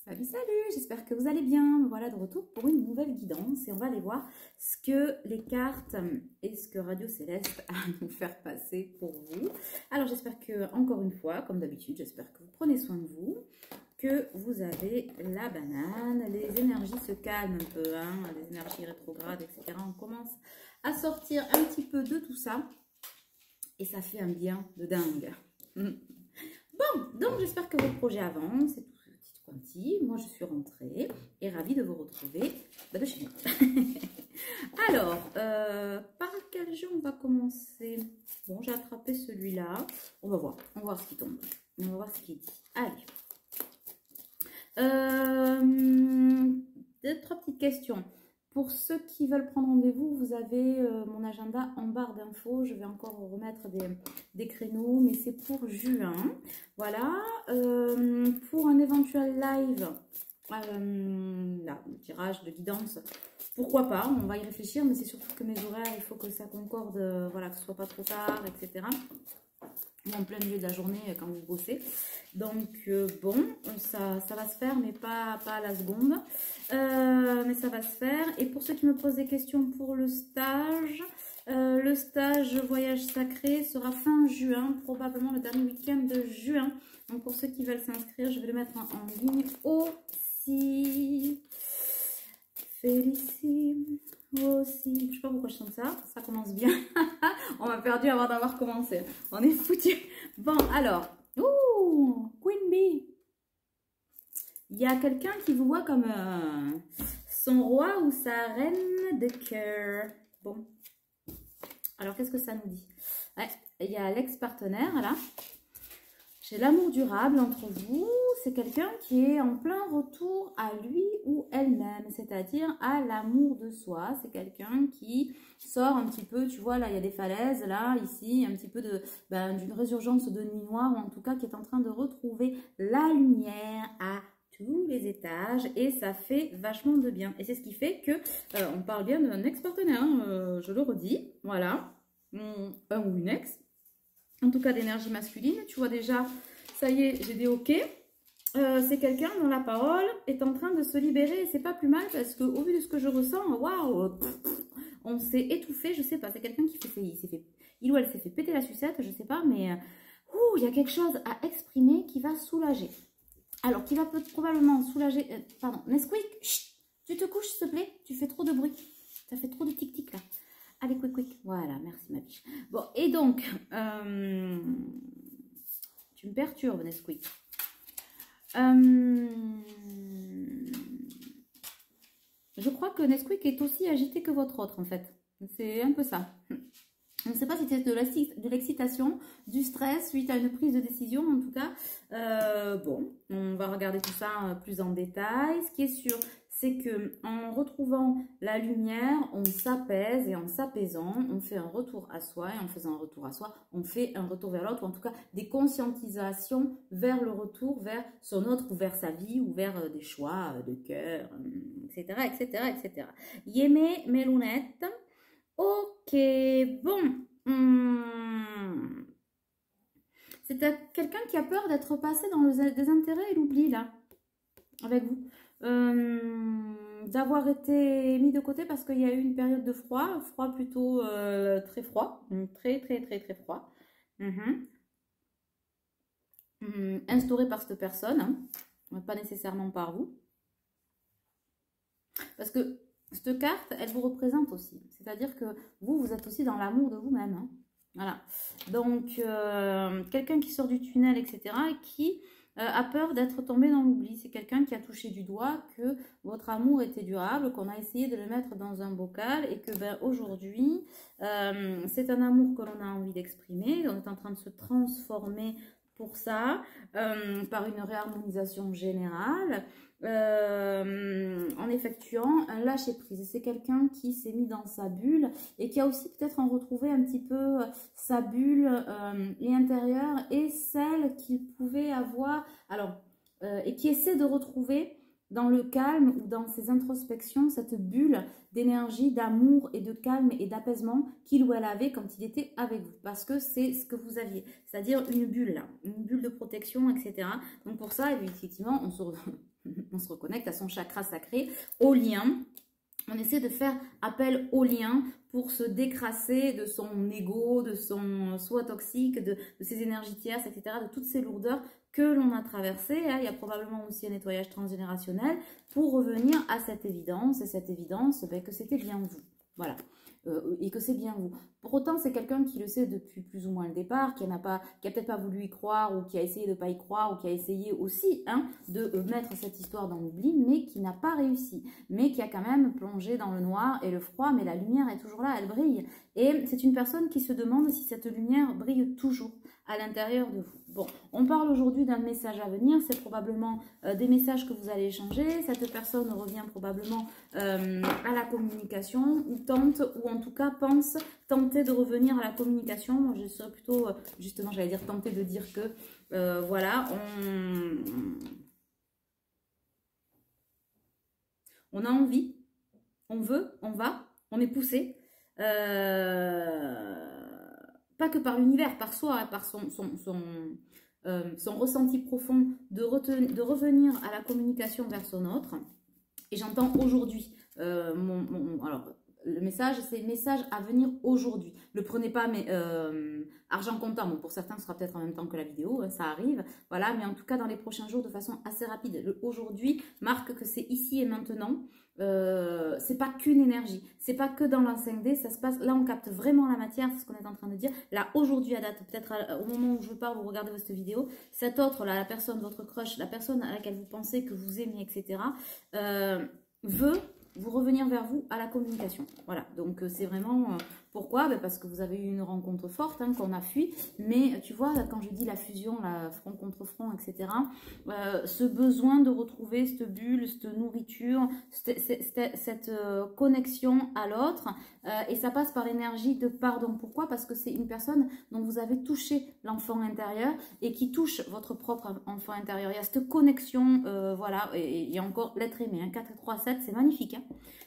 Salut, salut, j'espère que vous allez bien. Voilà de retour pour une nouvelle guidance et on va aller voir ce que les cartes et ce que Radio Céleste a à nous faire passer pour vous. Alors j'espère que, encore une fois, comme d'habitude, j'espère que vous prenez soin de vous, que vous avez la banane, les énergies se calment un peu, hein, les énergies rétrogrades, etc. On commence à sortir un petit peu de tout ça et ça fait un bien de dingue. Bon, donc j'espère que vos projets avancent et tout. Moi, je suis rentrée et ravie de vous retrouver de chez moi. Alors, par quel jeu on va commencer? Bon, j'ai attrapé celui-là. On va voir ce qui tombe. On va voir ce qui est dit. Allez. Deux, trois petites questions. Pour ceux qui veulent prendre rendez-vous, vous avez mon agenda en barre d'infos. Je vais encore remettre des créneaux, mais c'est pour juin. Voilà. Pour un éventuel live, là, le tirage de guidance, pourquoi pas, on va y réfléchir, mais c'est surtout que mes horaires, il faut que ça concorde, voilà, que ce soit pas trop tard, etc. En plein milieu de la journée quand vous bossez. Donc bon, ça va se faire, mais pas à la seconde. Mais ça va se faire. Et pour ceux qui me posent des questions pour le stage Voyage Sacré sera fin juin, probablement le dernier week-end de juin. Donc pour ceux qui veulent s'inscrire, je vais le mettre en ligne aussi. Félicite aussi. Je sais pas pourquoi je chante ça. Ça commence bien. On m'a perdu avant d'avoir commencé. On est foutu. Bon, alors. Ouh, Queen Bee. Il y a quelqu'un qui vous voit comme son roi ou sa reine de cœur. Bon. Alors, qu'est-ce que ça nous dit? Ouais, il y a l'ex-partenaire, là. J'ai l'amour durable entre vous. C'est quelqu'un qui est en plein retour à lui ou elle-même, c'est-à-dire à l'amour de soi. C'est quelqu'un qui sort un petit peu, tu vois, là, il y a des falaises, là, ici, un petit peu d'une résurgence de nuit noire, ou en tout cas qui est en train de retrouver la lumière à tous les étages, et ça fait vachement de bien. Et c'est ce qui fait que, on parle bien d'un ex-partenaire, hein, je le redis, voilà, un ou une ex, en tout cas d'énergie masculine, tu vois déjà, ça y est, j'ai des ok. C'est quelqu'un dont la parole est en train de se libérer et c'est pas plus mal parce que au vu de ce que je ressens, waouh, on s'est étouffé, je sais pas, c'est quelqu'un qui il ou elle s'est fait péter la sucette, je sais pas, mais il y a quelque chose à exprimer qui va soulager. Alors, qui va probablement soulager, pardon, Nesquik, chut, tu te couches s'il te plaît, tu fais trop de bruit, ça fait trop de tic-tic là. Allez, quick, voilà, merci ma biche. Bon, et donc, tu me perturbes, Nesquik. Je crois que Nesquik est aussi agité que votre autre, en fait. C'est un peu ça. Je ne sais pas si c'est de l'excitation, du stress suite à une prise de décision, en tout cas. Bon, on va regarder tout ça plus en détail. Ce qui est sûr, c'est que en retrouvant la lumière, on s'apaise et en s'apaisant, on fait un retour à soi. Et en faisant un retour à soi, on fait un retour vers l'autre, ou en tout cas des conscientisations vers le retour, vers son autre, ou vers sa vie, ou vers des choix de cœur, etc., etc., etc. Yémé, mes lunettes. Ok, bon. C'est quelqu'un qui a peur d'être passé dans le désintérêt et l'oubli, là, avec vous. D'avoir été mis de côté parce qu'il y a eu une période de froid plutôt très froid, très froid, instauré par cette personne, hein, pas nécessairement par vous. Parce que cette carte, elle vous représente aussi. C'est-à-dire que vous êtes aussi dans l'amour de vous-même. Hein. Voilà. Donc, quelqu'un qui sort du tunnel, etc., et qui a peur d'être tombé dans l'oubli. C'est quelqu'un qui a touché du doigt que votre amour était durable, qu'on a essayé de le mettre dans un bocal et que aujourd'hui, c'est un amour que l'on a envie d'exprimer. On est en train de se transformer pour ça, par une réharmonisation générale. En effectuant un lâcher-prise. C'est quelqu'un qui s'est mis dans sa bulle et qui a aussi peut-être en retrouvé un petit peu sa bulle et intérieure et celle qu'il pouvait avoir, alors, et qui essaie de retrouver dans le calme ou dans ses introspections cette bulle d'énergie, d'amour et de calme et d'apaisement qu'il ou elle avait quand il était avec vous. Parce que c'est ce que vous aviez, c'est-à-dire une bulle là, une bulle de protection, etc. Donc pour ça, effectivement, on se on se reconnecte à son chakra sacré, au lien. On essaie de faire appel au lien pour se décrasser de son ego, de son soi toxique, de ses énergies tierces, etc., de toutes ces lourdeurs que l'on a traversées. Il y a probablement aussi un nettoyage transgénérationnel pour revenir à cette évidence, et cette évidence, que c'était bien vous. Voilà. Et que c'est bien vous. Pour autant, c'est quelqu'un qui le sait depuis plus ou moins le départ, qui a peut-être pas voulu y croire, ou qui a essayé de pas y croire, ou qui a essayé aussi de mettre cette histoire dans l'oubli, mais qui n'a pas réussi, mais qui a quand même plongé dans le noir et le froid, mais la lumière est toujours là, elle brille. Et c'est une personne qui se demande si cette lumière brille toujours à l'intérieur de vous. Bon, on parle aujourd'hui d'un message à venir, c'est probablement des messages que vous allez échanger. Cette personne revient probablement à la communication, ou tente, ou en tout cas pense tenter de revenir à la communication. Moi, je serais plutôt, justement, j'allais dire tenter de dire que, voilà, on a envie, on veut, on va, on est poussé. Pas que par l'univers, par soi, par son ressenti profond de revenir à la communication vers son autre. Et j'entends aujourd'hui, alors le message, c'est message à venir aujourd'hui. Ne le prenez pas, mais argent comptant. Bon, pour certains, ce sera peut-être en même temps que la vidéo, ça arrive. Voilà, mais en tout cas, dans les prochains jours, de façon assez rapide. Le aujourd'hui marque que c'est ici et maintenant. C'est pas qu'une énergie, c'est pas que dans la 5D, ça se passe, là on capte vraiment la matière, c'est ce qu'on est en train de dire, là aujourd'hui à date, peut-être au moment où je parle, vous regardez cette vidéo, cet autre là, la personne, votre crush, la personne à laquelle vous pensez que vous aimez, etc., veut vous revenir vers vous à la communication. Voilà, donc c'est vraiment... pourquoi? Parce que vous avez eu une rencontre forte, qu'on a fui, mais tu vois, là, quand je dis la fusion, la front contre front, etc., ce besoin de retrouver cette bulle, cette nourriture, cette connexion à l'autre, et ça passe par l'énergie de pardon. Pourquoi? Parce que c'est une personne dont vous avez touché l'enfant intérieur et qui touche votre propre enfant intérieur. Il y a cette connexion, voilà, et il y a encore l'être aimé, 4, 3, 7, c'est magnifique,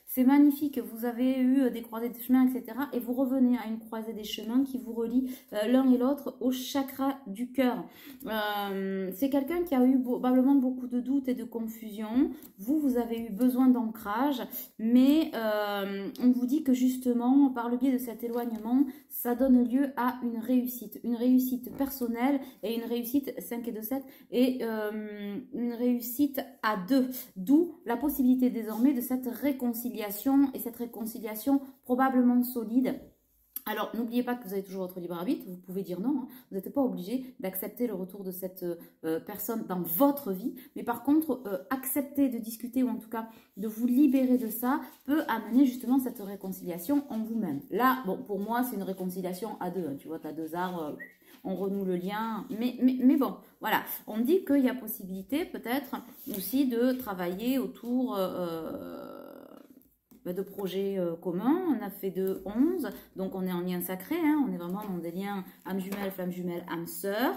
c'est magnifique, vous avez eu des croisées de chemins, etc. Et vous revenez à une croisée des chemins qui vous relie l'un et l'autre au chakra du cœur. C'est quelqu'un qui a eu probablement beaucoup de doutes et de confusion. Vous avez eu besoin d'ancrage, mais on vous dit que justement, par le biais de cet éloignement, ça donne lieu à une réussite personnelle et une réussite 5 et 2, 7 et une réussite à 2. D'où la possibilité désormais de cette réconciliation et cette réconciliation probablement solide. Alors, n'oubliez pas que vous avez toujours votre libre arbitre, vous pouvez dire non, vous n'êtes pas obligé d'accepter le retour de cette personne dans votre vie, mais par contre, accepter de discuter ou en tout cas de vous libérer de ça peut amener justement cette réconciliation en vous-même. Là, bon, pour moi, c'est une réconciliation à 2, tu vois, tu as 2 arbres, on renoue le lien, mais bon, voilà, on dit qu'il y a possibilité peut-être aussi de travailler autour... de projets communs. On a fait de 11, donc on est en lien sacré, on est vraiment dans des liens âme jumelle, flamme jumelle, âme sœur.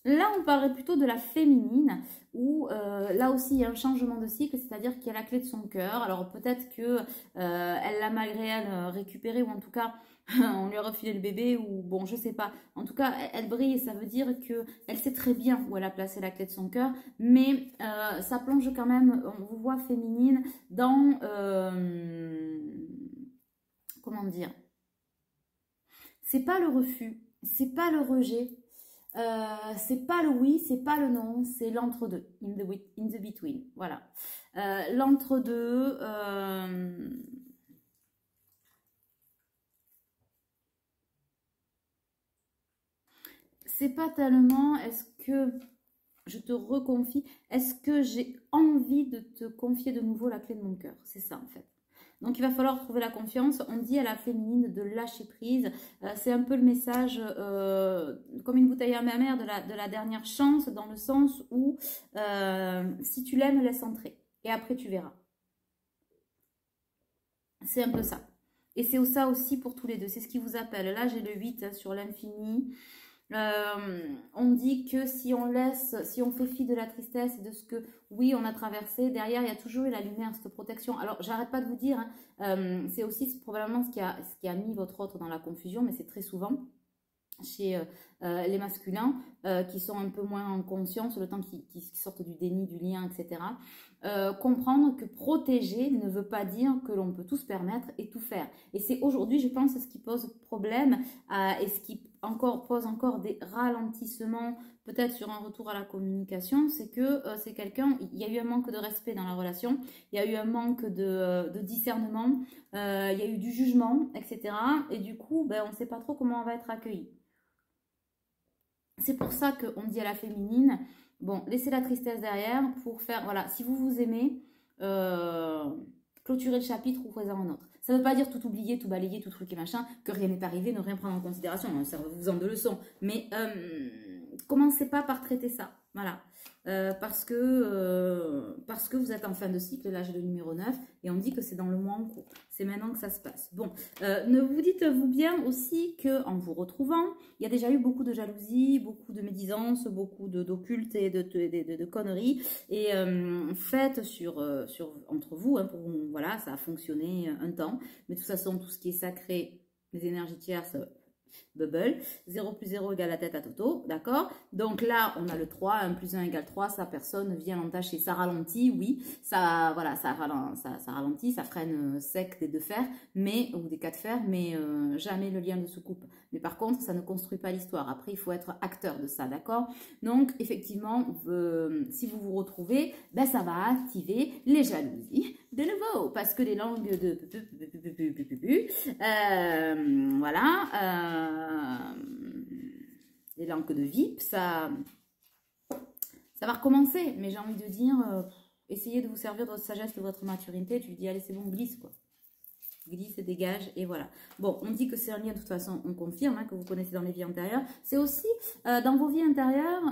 Là, on parlerait plutôt de la féminine, où là aussi, il y a un changement de cycle, c'est-à-dire qu'il y a la clé de son cœur. Alors, peut-être que elle l'a malgré elle récupérée, ou en tout cas, on lui a refilé le bébé, ou bon, je sais pas. En tout cas, elle brille, ça veut dire qu'elle sait très bien où elle a placé la clé de son cœur, mais ça plonge quand même, on vous voit féminine, dans... comment dire? C'est pas le refus, c'est pas le rejet, c'est pas le oui, c'est pas le non, c'est l'entre-deux, in the between, voilà. L'entre-deux, c'est pas tellement est-ce que je te reconfie, est-ce que j'ai envie de te confier de nouveau la clé de mon cœur, c'est ça en fait. Donc, il va falloir trouver la confiance. On dit à la féminine de lâcher prise. C'est un peu le message, comme une bouteille à ma mère, de la dernière chance, dans le sens où si tu l'aimes, laisse entrer. Et après, tu verras. C'est un peu ça. Et c'est ça aussi pour tous les deux. C'est ce qui vous appelle. Là, j'ai le 8 sur l'infini. On dit que si on fait fi de la tristesse et de ce que, oui, on a traversé, derrière, il y a toujours eu la lumière, cette protection. Alors, j'arrête pas de vous dire, c'est aussi probablement ce qui a mis votre autre dans la confusion, mais c'est très souvent. chez les masculins qui sont un peu moins en conscience, le temps qu'ils sortent du déni, du lien, etc. Comprendre que protéger ne veut pas dire que l'on peut tout se permettre et tout faire. Et c'est aujourd'hui, je pense, ce qui pose problème et ce qui pose encore des ralentissements, peut-être sur un retour à la communication, c'est que c'est quelqu'un, il y a eu un manque de respect dans la relation, il y a eu un manque de discernement, il y a eu du jugement, etc. Et du coup, ben, on ne sait pas trop comment on va être accueilli. C'est pour ça qu'on dit à la féminine, bon, laissez la tristesse derrière pour faire, voilà, si vous vous aimez, clôturez le chapitre ou faites-en un autre. Ça ne veut pas dire tout oublier, tout balayer, tout truc et machin, que rien n'est arrivé, ne rien prendre en considération, hein, ça vous en de leçons. Mais commencez pas par traiter ça, voilà. Parce que vous êtes en fin de cycle, là j'ai le numéro 9, et on dit que c'est dans le mois en cours. C'est maintenant que ça se passe. Bon, ne vous dites-vous bien aussi qu'en vous retrouvant, il y a déjà eu beaucoup de jalousie, beaucoup de médisance, beaucoup d'occulte et de conneries, et faites entre vous, hein, voilà, ça a fonctionné un temps, mais de toute façon, tout ce qui est sacré, les énergies tierces, bubble, 0 plus 0 égale la tête à Toto, d'accord? Donc là, on a le 3, 1 plus 1 égale 3, ça personne vient l'entacher, ça ralentit, oui, ça, voilà, ça ralentit, ça freine sec des deux fers, mais, ou des quatre fers, mais jamais le lien ne se coupe. Mais par contre, ça ne construit pas l'histoire. Après, il faut être acteur de ça, d'accord? Donc, effectivement, si vous vous retrouvez, ben, ça va activer les jalousies de nouveau, parce que les langues de voilà, les langues de VIP, ça va recommencer. Mais j'ai envie de dire, essayez de vous servir de votre sagesse, de votre maturité. Tu dis, allez, c'est bon, glisse, quoi. Glisse et dégage, et voilà. Bon, on dit que c'est un lien, de toute façon, on confirme, hein, que vous connaissez dans les vies antérieures. C'est aussi, dans vos vies antérieures,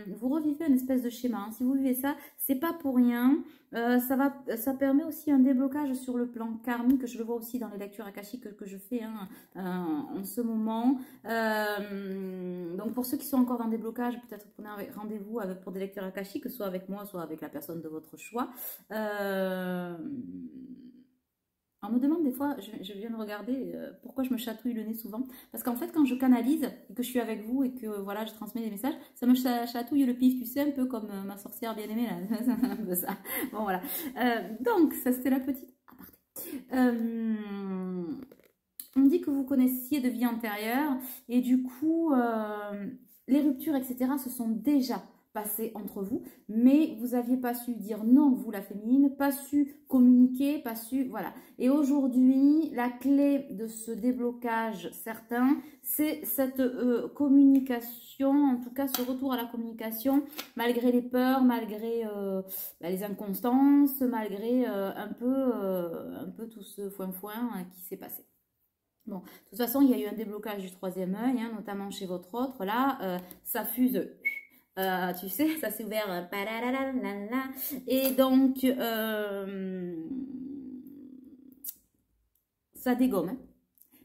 vous revivez une espèce de schéma. Hein. Si vous vivez ça, c'est pas pour rien. Ça permet aussi un déblocage sur le plan karmique, je le vois aussi dans les lectures akashiques que je fais hein, en ce moment. Donc pour ceux qui sont encore dans des blocages, peut-être prenez rendez-vous pour des lectures akashiques, soit avec moi, soit avec la personne de votre choix. On me demande des fois, je viens de regarder pourquoi je me chatouille le nez souvent. Parce qu'en fait, quand je canalise et que je suis avec vous et que voilà, je transmets des messages, ça me chatouille le pif, tu sais, un peu comme ma sorcière bien-aimée, là. C'est un peu ça. Bon, voilà. Donc, ça c'était la petite aparté. On dit que vous connaissiez de vie antérieure et du coup, les ruptures, etc., se sont déjà passé entre vous, mais vous n'aviez pas su dire non, vous la féminine, pas su communiquer, pas su, voilà. Et aujourd'hui, la clé de ce déblocage certain, c'est cette communication, en tout cas ce retour à la communication, malgré les peurs, malgré les inconstances, malgré un peu tout ce foin-foin qui s'est passé. Bon, de toute façon, il y a eu un déblocage du troisième œil, hein, notamment chez votre autre, là, ça fuse... tu sais, ça s'est ouvert. Et donc, ça dégomme. Hein.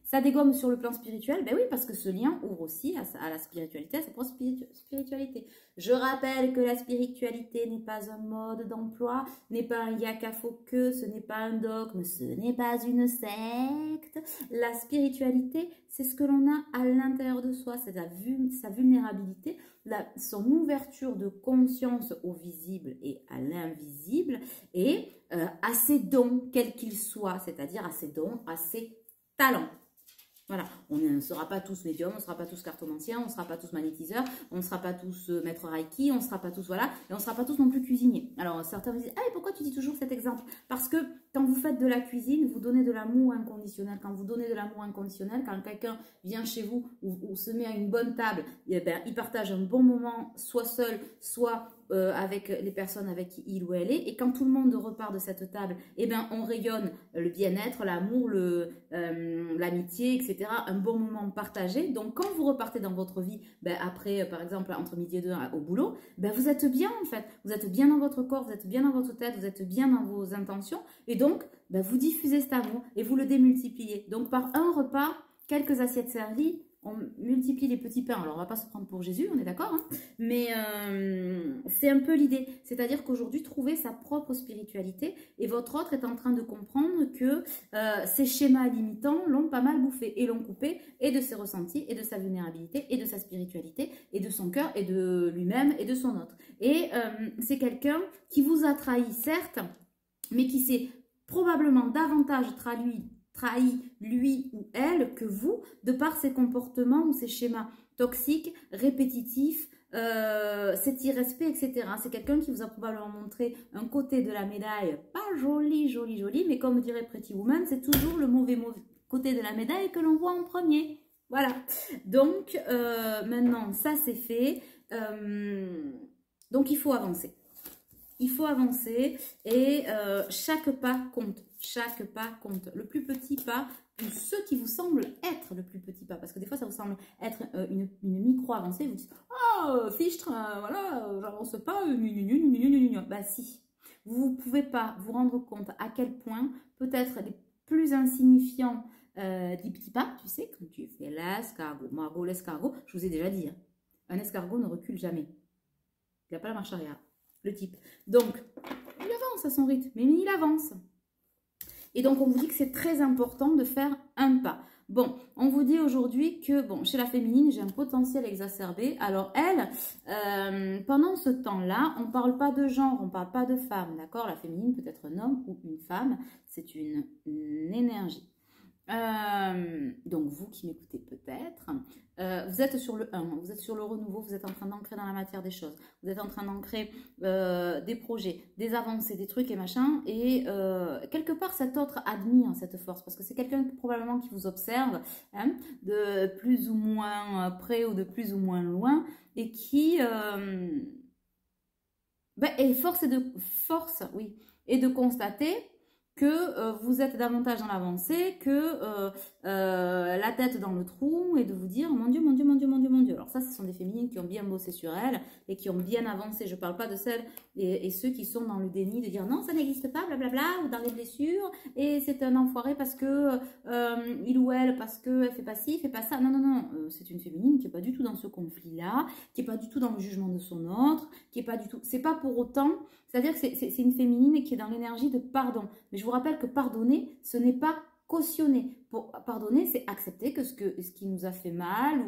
Ça dégomme sur le plan spirituel. Ben oui, parce que ce lien ouvre aussi à la spiritualité, à sa propre spiritualité. Je rappelle que la spiritualité n'est pas un mode d'emploi, n'est pas un yakafo que, ce n'est pas un dogme, ce n'est pas une secte. La spiritualité, c'est ce que l'on a à l'intérieur de soi, c'est sa vulnérabilité, son ouverture de conscience au visible et à l'invisible, et à ses dons, quels qu'ils soient, c'est-à-dire à ses dons, à ses talents. Voilà, on ne sera pas tous médiums, on ne sera pas tous cartomanciens, on ne sera pas tous magnétiseurs, on ne sera pas tous maîtres Reiki, on ne sera pas tous, voilà, et on ne sera pas tous non plus cuisiniers. Alors certains me disent, ah, et pourquoi tu dis toujours cet exemple? Parce que quand vous faites de la cuisine, vous donnez de l'amour inconditionnel. Quand vous donnez de l'amour inconditionnel, quand quelqu'un vient chez vous ou se met à une bonne table, eh ben, il partage un bon moment, soit seul, soit avec les personnes avec qui il ou elle est. Et quand tout le monde repart de cette table, eh ben, on rayonne le bien-être, l'amour, l'amitié, etc. Un bon moment partagé. Donc, quand vous repartez dans votre vie, ben, après, par exemple, entre midi et 2 au boulot, ben, vous êtes bien en fait. Vous êtes bien dans votre corps, vous êtes bien dans votre tête, vous êtes bien dans vos intentions. Et donc, ben, vous diffusez cet amour et vous le démultipliez. Donc, par un repas, quelques assiettes servies, on multiplie les petits pains. Alors, on va pas se prendre pour Jésus, on est d'accord, hein, mais c'est un peu l'idée. C'est-à-dire qu'aujourd'hui, trouver sa propre spiritualité et votre autre est en train de comprendre que ces schémas limitants l'ont pas mal bouffé et l'ont coupé et de ses ressentis et de sa vulnérabilité et de sa spiritualité et de son cœur et de lui-même et de son autre. Et c'est quelqu'un qui vous a trahi, certes, mais qui s'est probablement davantage trahi lui ou elle que vous, de par ses comportements ou ses schémas toxiques, répétitifs, cet irrespect, etc. C'est quelqu'un qui vous a probablement montré un côté de la médaille pas joli, joli, joli, mais comme dirait Pretty Woman, c'est toujours le mauvais côté de la médaille que l'on voit en premier. Voilà. Donc, maintenant, ça c'est fait. Donc, il faut avancer. Il faut avancer et chaque pas compte. Chaque pas compte. Le plus petit pas, ou ce qui vous semble être le plus petit pas, parce que des fois ça vous semble être une micro-avancée, vous dites « Oh, fichtre, voilà, j'avance pas, bah si. Vous ne pouvez pas vous rendre compte à quel point peut-être les plus insignifiants des petits pas, tu sais, quand tu fais l'escargot, Margot, l'escargot, je vous ai déjà dit, hein, un escargot ne recule jamais. Il n'a pas la marche arrière. Le type. Donc, il avance à son rythme, mais il avance. Et donc, on vous dit que c'est très important de faire un pas. Bon, on vous dit aujourd'hui que, bon, chez la féminine, j'ai un potentiel exacerbé. Alors, elle, pendant ce temps-là, on ne parle pas de genre, on ne parle pas de femme, d'accord? La féminine peut être un homme ou une femme, c'est une énergie. Donc vous qui m'écoutez peut-être, vous êtes sur le 1, vous êtes sur le renouveau, vous êtes en train d'ancrer dans la matière des choses, vous êtes en train d'ancrer des projets, des avancées, des trucs et machin, et quelque part cet autre admire cette force, parce que c'est quelqu'un probablement qui vous observe, hein, de plus ou moins près ou de plus ou moins loin, et qui est force et de constater que vous êtes davantage dans l'avancée que la tête dans le trou et de vous dire mon Dieu, mon Dieu, mon Dieu, mon Dieu, mon Dieu. Alors ça, ce sont des féminines qui ont bien bossé sur elles et qui ont bien avancé. Je ne parle pas de celles et ceux qui sont dans le déni de dire non, ça n'existe pas, blablabla, ou dans les blessures et c'est un enfoiré parce que il ou elle, parce qu'elle fait pas ci, fait pas ça. Non, non, non, c'est une féminine qui n'est pas du tout dans ce conflit-là, qui n'est pas du tout dans le jugement de son autre, qui n'est pas du tout... C'est pas pour autant... C'est-à-dire que c'est une féminine qui est dans l'énergie de pardon. Mais je vous rappelle que pardonner, ce n'est pas cautionner. Pour pardonner, c'est accepter que ce qui nous a fait mal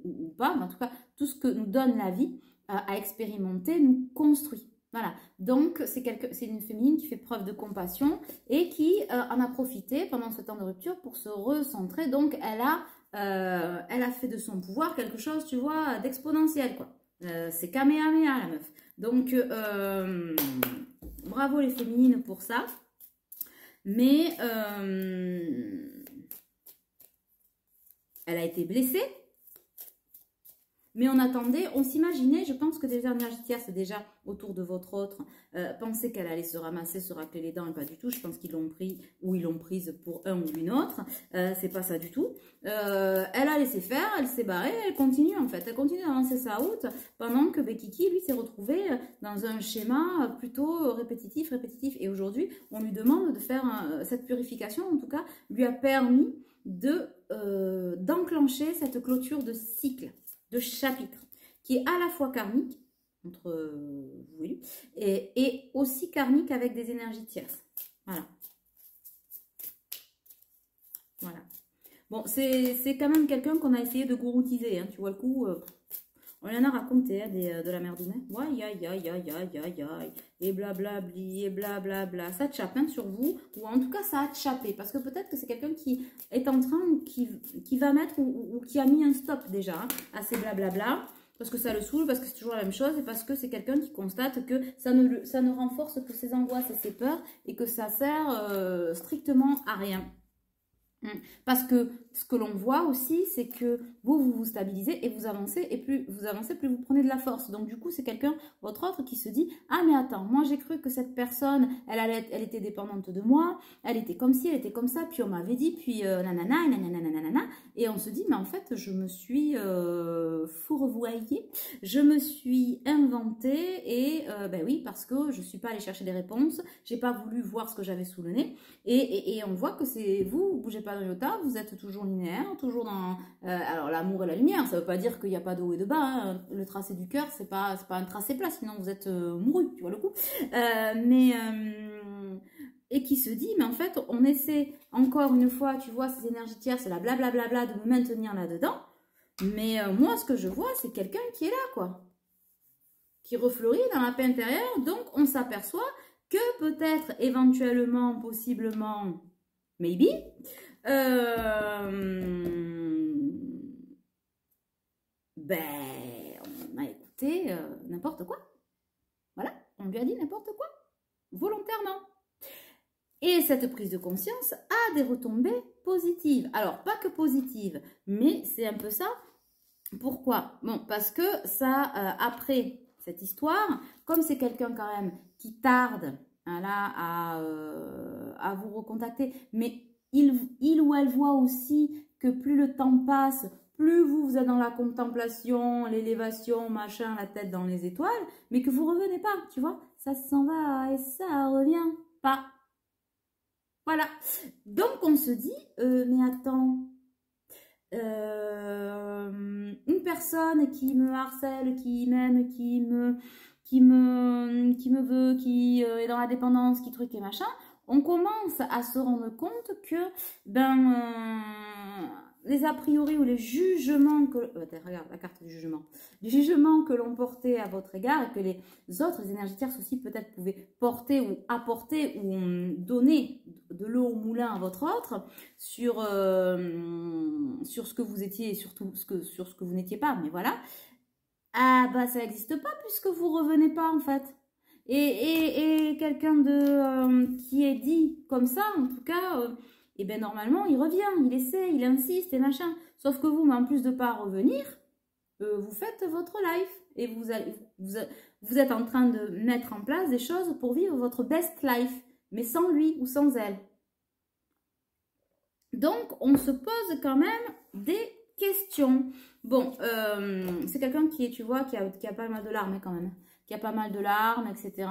ou pas, mais en tout cas, tout ce que nous donne la vie à expérimenter nous construit. Voilà. Donc, c'est une féminine qui fait preuve de compassion et qui en a profité pendant ce temps de rupture pour se recentrer. Donc, elle a fait de son pouvoir quelque chose, tu vois, d'exponentiel, quoi. C'est Kamehameha, la meuf. Donc, bravo les féminines pour ça. Mais elle a été blessée. Mais on attendait, on s'imaginait, je pense que des énergies tierces déjà autour de votre autre pensaient qu'elle allait se ramasser, se racler les dents et pas du tout. Je pense qu'ils l'ont pris ou ils l'ont prise pour un ou une autre. C'est pas ça du tout. Elle a laissé faire, elle s'est barrée, elle continue en fait. Elle continue d'avancer sa route pendant que Kiki, lui, s'est retrouvé dans un schéma plutôt répétitif. Et aujourd'hui, on lui demande de faire cette purification, en tout cas, lui a permis d'enclencher cette clôture de cycle, de chapitre, qui est à la fois karmique, entre vous et aussi karmique avec des énergies tierces. Voilà. Voilà. Bon, c'est quand même quelqu'un qu'on a essayé de gouroutiser, hein, tu vois le coup, on en a raconté, hein, de la merde humaine. Ouais, et blablabli, et blablabla. Ça chape hein, sur vous, ou en tout cas ça a chapé, parce que peut-être que c'est quelqu'un qui est en train, qui va mettre, ou qui a mis un stop déjà hein, à ces blablabla, parce que ça le saoule, parce que c'est toujours la même chose, et parce que c'est quelqu'un qui constate que ça ne renforce que ses angoisses et ses peurs, et que ça sert strictement à rien. Parce que ce que l'on voit aussi, c'est que vous stabilisez et vous avancez, et plus vous avancez, plus vous prenez de la force. Donc du coup, c'est quelqu'un, votre autre, qui se dit « Ah mais attends, moi j'ai cru que cette personne, elle était dépendante de moi, elle était comme ci, elle était comme ça, puis on m'avait dit, puis nanana, nanana, et on se dit « Mais en fait, je me suis fourvoyée, je me suis inventée, et ben oui, parce que je ne suis pas allée chercher des réponses, j'ai pas voulu voir ce que j'avais sous le nez, et on voit que c'est vous bougez pas pas de résultat, vous êtes toujours linéaire, toujours dans... alors, l'amour et la lumière, ça veut pas dire qu'il n'y a pas de haut et de bas. Hein. Le tracé du cœur, c'est pas un tracé plat, sinon vous êtes mouru, tu vois le coup. Et qui se dit, mais en fait, on essaie, encore une fois, tu vois, ces énergies tierces, c'est la blablabla de me maintenir là-dedans. Mais moi, ce que je vois, c'est quelqu'un qui est là, quoi. Qui refleurit dans la paix intérieure. Donc, on s'aperçoit que peut-être, éventuellement, possiblement, maybe, on a écouté n'importe quoi. Voilà, on lui a dit n'importe quoi, volontairement. Et cette prise de conscience a des retombées positives. Alors, pas que positives, mais c'est un peu ça. Pourquoi? Bon, parce que ça, après cette histoire, comme c'est quelqu'un quand même qui tarde hein, là, à vous recontacter, mais il ou elle voit aussi que plus le temps passe, plus vous êtes dans la contemplation, l'élévation, machin, la tête dans les étoiles, mais que vous revenez pas, tu vois, ça s'en va et ça revient pas. Voilà. Donc, on se dit, mais attends, une personne qui me harcèle, qui m'aime, qui me veut, qui est dans la dépendance, qui truc et machin, on commence à se rendre compte que, les a priori ou les jugements que... regarde la carte du jugement. Les jugements que l'on portait à votre égard et que les autres, les énergies tierces aussi peut-être pouvaient porter ou apporter ou donner de l'eau au moulin à votre autre sur ce que vous étiez et surtout sur ce que vous n'étiez pas. Mais voilà. Ah bah ça n'existe pas puisque vous revenez pas en fait. Et quelqu'un qui est dit comme ça, en tout cas... et bien normalement, il revient, il essaie, il insiste et machin. Sauf que vous, mais en plus de pas revenir, vous faites votre life. Et vous êtes en train de mettre en place des choses pour vivre votre best life. Mais sans lui ou sans elle. Donc, on se pose quand même des questions. Bon, c'est quelqu'un qui est, tu vois, qui a pas mal de larmes hein, quand même. Qui a pas mal de larmes, etc.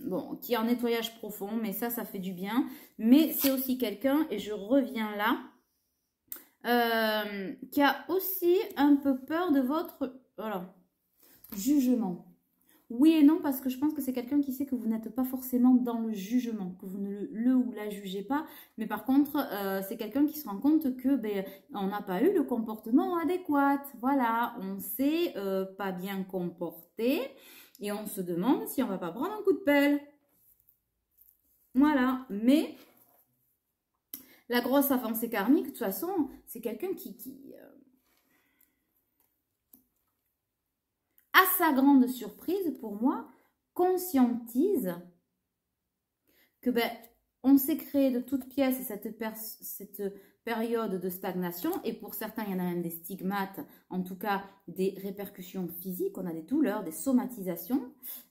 Bon, qui est en nettoyage profond, mais ça fait du bien. Mais c'est aussi quelqu'un, et je reviens là, qui a aussi un peu peur de votre jugement. Oui et non, parce que je pense que c'est quelqu'un qui sait que vous n'êtes pas forcément dans le jugement, que vous ne le ou la jugez pas. Mais par contre, c'est quelqu'un qui se rend compte que on n'a pas eu le comportement adéquat. Voilà, on s'est pas bien comporté et on se demande si on va pas prendre un coup de pelle. Voilà, mais la grosse avancée karmique, de toute façon, c'est quelqu'un qui à sa grande surprise, pour moi, conscientise que on s'est créé de toutes pièces cette période de stagnation et pour certains, il y en a même des stigmates, en tout cas des répercussions physiques, on a des douleurs, des somatisations,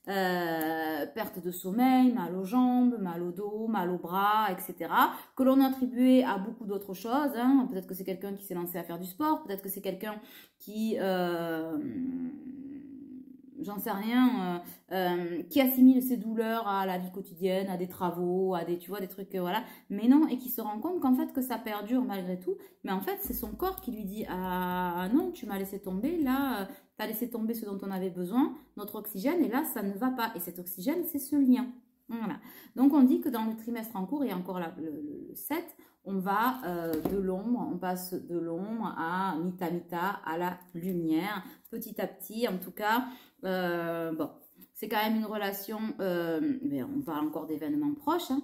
perte de sommeil, mal aux jambes, mal au dos, mal aux bras, etc. que l'on attribuait à beaucoup d'autres choses. Hein. Peut-être que c'est quelqu'un qui s'est lancé à faire du sport, peut-être que c'est quelqu'un qui... j'en sais rien, qui assimile ses douleurs à la vie quotidienne, à des travaux, à des, tu vois, des trucs, voilà. Mais non, et qui se rend compte qu'en fait, que ça perdure malgré tout. Mais en fait, c'est son corps qui lui dit, ah non, tu m'as laissé tomber, là, tu as laissé tomber ce dont on avait besoin, notre oxygène, et là, ça ne va pas. Et cet oxygène, c'est ce lien. Voilà. Donc, on dit que dans le trimestre en cours, et encore là, le 7, on va de l'ombre, on passe de l'ombre à mita à la lumière, petit à petit, en tout cas. Bon, c'est quand même une relation, mais on parle encore d'événements proches. Hein.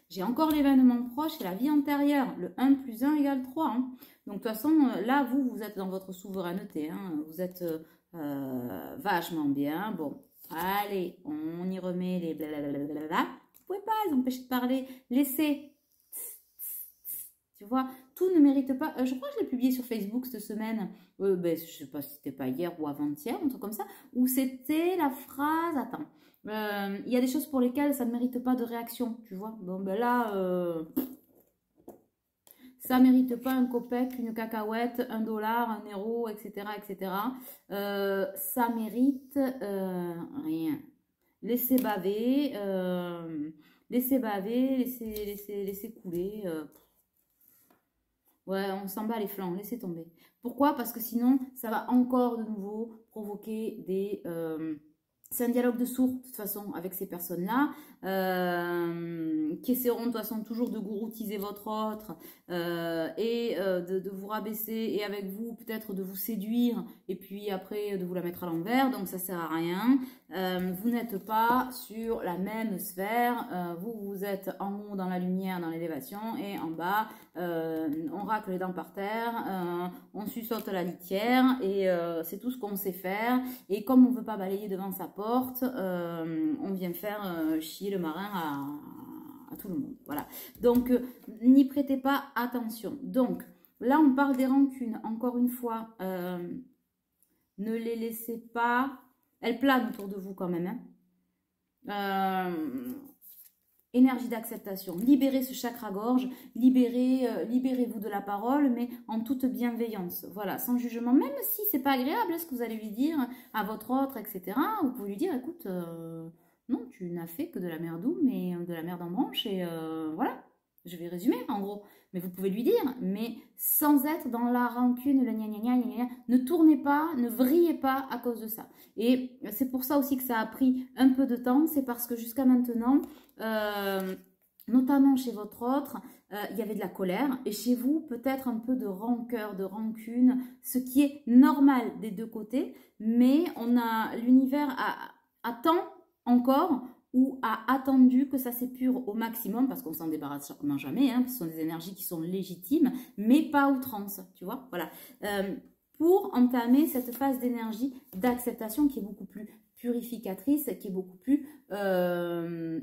J'ai encore l'événement proche et la vie antérieure, le 1 plus 1 égale 3. Hein. Donc, de toute façon, là, vous êtes dans votre souveraineté. Hein. Vous êtes vachement bien. Bon, allez, on y remet les blablabla. Vous pouvez pas les empêcher de parler. Laissez. Tu vois, tout ne mérite pas. Je crois que je l'ai publié sur Facebook cette semaine. Je ne sais pas si c'était pas hier ou avant-hier, un truc comme ça. Où c'était la phrase. Attends. Il y a des choses pour lesquelles ça ne mérite pas de réaction. Tu vois. Bon, là, ça ne mérite pas un copec, une cacahuète, $1, 1 euro, etc. etc. Ça mérite rien. Laissez baver. Laissez couler. Ouais, on s'en bat les flancs, laissez tomber. Pourquoi? Parce que sinon, ça va encore de nouveau provoquer des... c'est un dialogue de sourds, de toute façon, avec ces personnes-là, qui essaieront de toute façon toujours de gouroutiser votre autre et de vous rabaisser et avec vous, peut-être de vous séduire et puis après de vous la mettre à l'envers. Donc, ça sert à rien. Vous n'êtes pas sur la même sphère. Vous êtes en haut dans la lumière, dans l'élévation et en bas, on racle les dents par terre, on suçote la litière et c'est tout ce qu'on sait faire. Et comme on ne veut pas balayer devant sa porte, on vient faire chier le marin à tout le monde. Voilà. Donc, n'y prêtez pas attention. Donc, là, on parle des rancunes. Encore une fois, ne les laissez pas... Elles planent autour de vous quand même. Hein. Énergie d'acceptation. Libérez ce chakra-gorge. Libérez-vous de la parole, mais en toute bienveillance. Voilà, sans jugement. Même si c'est pas agréable, ce que vous allez lui dire à votre autre, etc. Vous pouvez lui dire, écoute, non, tu n'as fait que de la merdou, mais de la merde en branche. Et voilà, je vais résumer en gros. Mais vous pouvez lui dire, mais sans être dans la rancune, le gna gna gna gna gna. Ne tournez pas, ne vrillez pas à cause de ça. Et c'est pour ça aussi que ça a pris un peu de temps. C'est parce que jusqu'à maintenant, notamment chez votre autre, il y avait de la colère. Et chez vous, peut-être un peu de rancœur, de rancune, ce qui est normal des deux côtés. Mais l'univers attend encore ou a attendu que ça s'épure au maximum, parce qu'on s'en débarrasse certainement jamais, hein, ce sont des énergies qui sont légitimes, mais pas à outrance, tu vois, voilà. Pour entamer cette phase d'énergie d'acceptation qui est beaucoup plus purificatrice, qui est beaucoup plus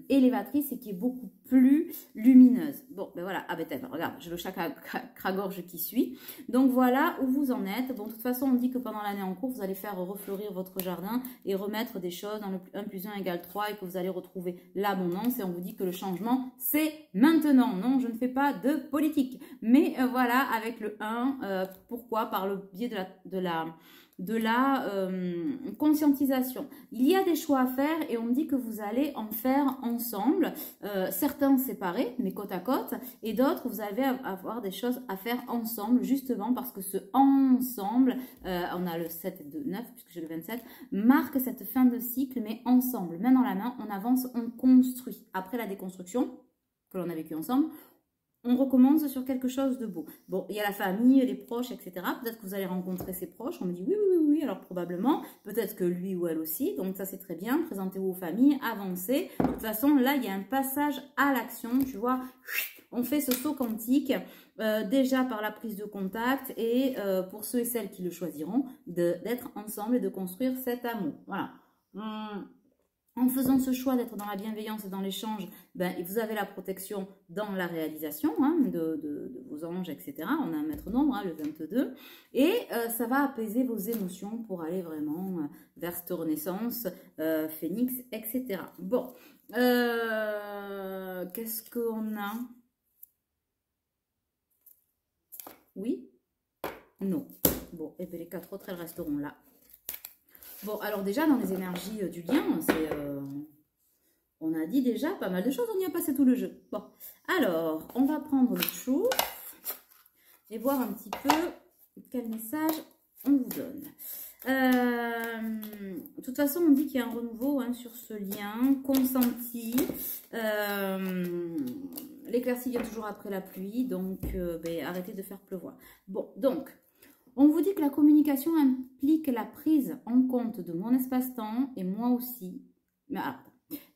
élévatrice et qui est beaucoup plus lumineuse. Bon, ben voilà, ah ben regarde, j'ai le chakra-gorge qui suit. Donc voilà où vous en êtes. Bon, de toute façon, on dit que pendant l'année en cours, vous allez faire refleurir votre jardin et remettre des choses dans le 1 plus 1 égale 3 et que vous allez retrouver l'abondance. Et on vous dit que le changement, c'est maintenant. Non, je ne fais pas de politique. Mais voilà, avec le 1, pourquoi? Par le biais de la conscientisation. Il y a des choix à faire et on dit que vous allez en faire ensemble, certains séparés mais côte à côte et d'autres vous allez avoir des choses à faire ensemble justement parce que ce ensemble, on a le 7 et le 9 puisque j'ai le 27, marque cette fin de cycle mais ensemble, main dans la main, on avance, on construit. Après la déconstruction que l'on a vécue ensemble, on recommence sur quelque chose de beau. Bon, il y a la famille, les proches, etc. Peut-être que vous allez rencontrer ses proches. On me dit oui, oui, oui, oui. Alors probablement, peut-être que lui ou elle aussi. Donc ça, c'est très bien. Présentez-vous aux familles, avancez. De toute façon, là, il y a un passage à l'action. Tu vois, on fait ce saut quantique déjà par la prise de contact et pour ceux et celles qui le choisiront, d'être ensemble et de construire cet amour. Voilà. En faisant ce choix d'être dans la bienveillance et dans l'échange, ben, vous avez la protection dans la réalisation hein, de vos anges, etc. On a un maître nombre, hein, le 22. Et ça va apaiser vos émotions pour aller vraiment vers cette renaissance, phénix, etc. Bon, qu'est-ce qu'on a? Oui? Non. Bon, et bien les 4 autres, elles resteront là. Bon, alors déjà, dans les énergies du lien, on a dit déjà pas mal de choses, on y a passé tout le jeu. Bon, alors, on va prendre le chou et voir un petit peu quel message on vous donne. De toute façon, on dit qu'il y a un renouveau hein, sur ce lien consenti. L'éclaircie vient toujours après la pluie, donc ben, arrêtez de faire pleuvoir. Bon, donc... on vous dit que la communication implique la prise en compte de mon espace-temps et moi aussi. Mais alors,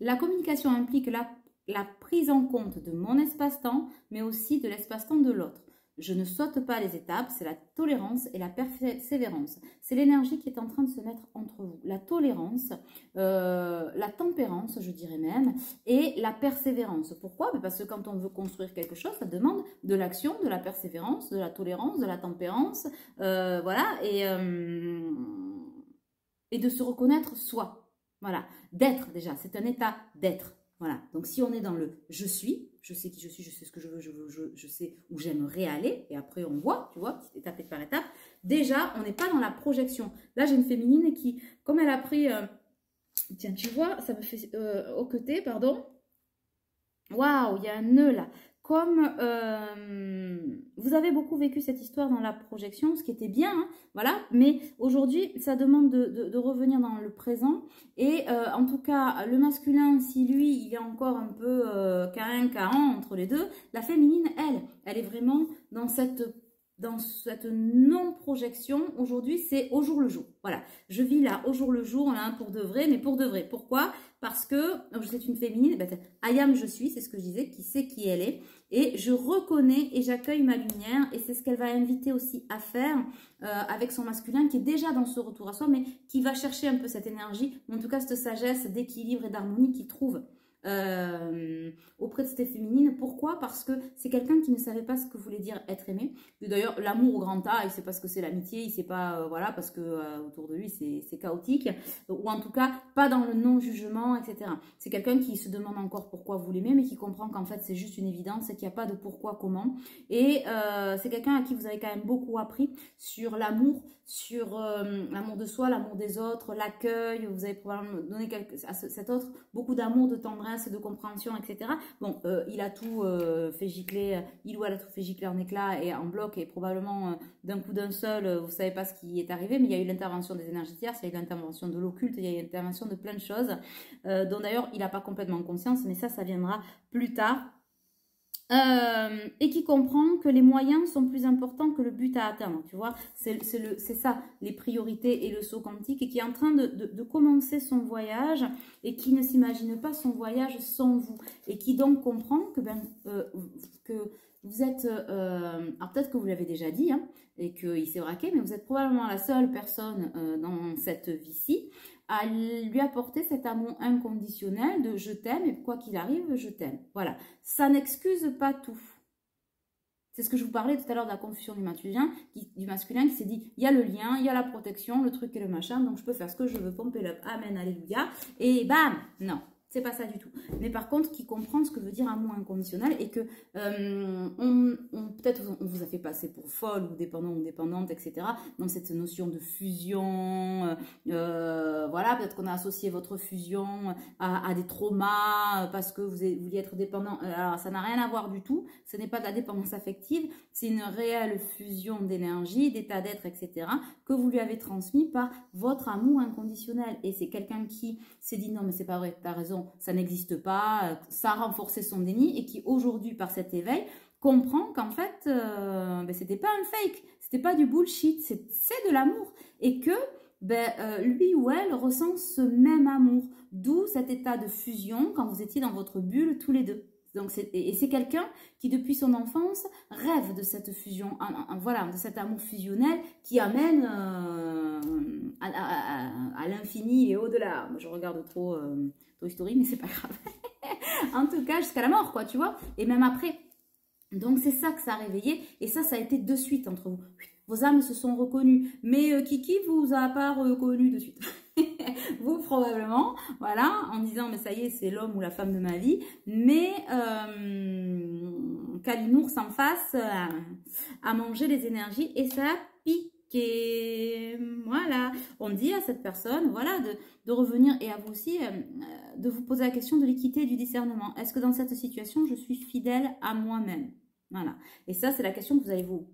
la communication implique la prise en compte de mon espace-temps, mais aussi de l'espace-temps de l'autre. Je ne saute pas les étapes, c'est la tolérance et la persévérance. C'est l'énergie qui est en train de se mettre entre vous. La tolérance, la tempérance, je dirais même, et la persévérance. Pourquoi? Parce que quand on veut construire quelque chose, ça demande de l'action, de la persévérance, de la tolérance, de la tempérance, voilà, et de se reconnaître soi. Voilà, d'être déjà, c'est un état d'être. Voilà, donc si on est dans le « je suis », je sais qui je suis, je sais ce que je veux, je sais où j'aimerais aller, et après on voit, tu vois, étape par étape. Déjà, on n'est pas dans la projection. Là, j'ai une féminine qui, comme elle a pris, tiens, tu vois, ça me fait, au côté, pardon. Waouh, il y a un nœud là. comme vous avez beaucoup vécu cette histoire dans la projection, ce qui était bien, hein, voilà, mais aujourd'hui, ça demande de revenir dans le présent, et en tout cas, le masculin, si lui, il est encore un peu K1, entre les deux, la féminine, elle est vraiment dans cette non-projection. Aujourd'hui, c'est au jour le jour. Voilà, je vis là au jour le jour, là, pour de vrai, mais pour de vrai. Pourquoi? Parce que c'est une féminine, ben, I am, je suis, c'est ce que je disais, qui sait qui elle est, et je reconnais et j'accueille ma lumière, et c'est ce qu'elle va inviter aussi à faire avec son masculin, qui est déjà dans ce retour à soi, mais qui va chercher un peu cette énergie, ou en tout cas cette sagesse d'équilibre et d'harmonie qu'il trouve auprès de cette féminine. Pourquoi? Parce que c'est quelqu'un qui ne savait pas ce que voulait dire être aimé. D'ailleurs, l'amour au grand A, il ne sait pas ce que c'est l'amitié, il ne sait pas, voilà, parce que autour de lui, c'est chaotique, ou en tout cas, pas dans le non-jugement, etc. C'est quelqu'un qui se demande encore pourquoi vous l'aimez, mais qui comprend qu'en fait, c'est juste une évidence et qu'il n'y a pas de pourquoi, comment. Et c'est quelqu'un à qui vous avez quand même beaucoup appris sur l'amour, sur l'amour de soi, l'amour des autres, l'accueil. Vous avez probablement donné à cet autre beaucoup d'amour, de tendresse, de compréhension, etc. Bon, il a tout fait gicler, il ou elle a tout fait gicler en éclats et en bloc, et probablement d'un coup d'un seul, vous ne savez pas ce qui est arrivé, mais il y a eu l'intervention des énergies tierces, il y a eu l'intervention de l'occulte, il y a eu l'intervention de plein de choses, dont d'ailleurs il n'a pas complètement conscience, mais ça viendra plus tard. Et qui comprend que les moyens sont plus importants que le but à atteindre, tu vois, c'est ça, les priorités et le saut quantique, et qui est en train de commencer son voyage, et qui ne s'imagine pas son voyage sans vous, et qui donc comprend que, que vous êtes, alors peut-être que vous l'avez déjà dit, hein, et qu'il s'est braqué, mais vous êtes probablement la seule personne dans cette vie-ci à lui apporter cet amour inconditionnel de je t'aime et quoi qu'il arrive, je t'aime. Voilà, ça n'excuse pas tout. C'est ce que je vous parlais tout à l'heure de la confusion du masculin qui s'est dit, il y a le lien, il y a la protection, le truc et le machin, donc je peux faire ce que je veux, pomper l'up, amen, alléluia, et bam, non. C'est pas ça du tout. Mais par contre, qui comprend ce que veut dire amour inconditionnel, et que peut-être on vous a fait passer pour folle ou dépendant ou dépendante, etc. Dans cette notion de fusion, voilà, peut-être qu'on a associé votre fusion à des traumas parce que vous vouliez être dépendant. Alors, ça n'a rien à voir du tout. Ce n'est pas de la dépendance affective, c'est une réelle fusion d'énergie, d'état d'être, etc. que vous lui avez transmis par votre amour inconditionnel. Et c'est quelqu'un qui s'est dit non, mais c'est pas vrai, t'as raison. Ça n'existe pas, ça a renforcé son déni, et qui aujourd'hui, par cet éveil, comprend qu'en fait, c'était pas un fake, c'était pas du bullshit, c'est de l'amour, et que lui ou elle ressent ce même amour, d'où cet état de fusion quand vous étiez dans votre bulle tous les deux. Donc c'est quelqu'un qui, depuis son enfance, rêve de cette fusion, voilà, de cet amour fusionnel qui amène à l'infini et au-delà. Je regarde trop Toy Story, mais c'est pas grave. En tout cas, jusqu'à la mort, quoi, tu vois. Et même après. Donc c'est ça que ça a réveillé, et ça a été de suite entre vous. Vos âmes se sont reconnues, mais Kiki vous a pas reconnu de suite. Vous probablement, voilà, en disant mais ça y est, c'est l'homme ou la femme de ma vie, mais Kalinours en face à manger les énergies, et ça a piqué. Voilà, on dit à cette personne, voilà, de revenir, et à vous aussi, de vous poser la question de l'équité et du discernement. Est-ce que dans cette situation, je suis fidèle à moi-même? Voilà. Et ça, c'est la question que vous allez vous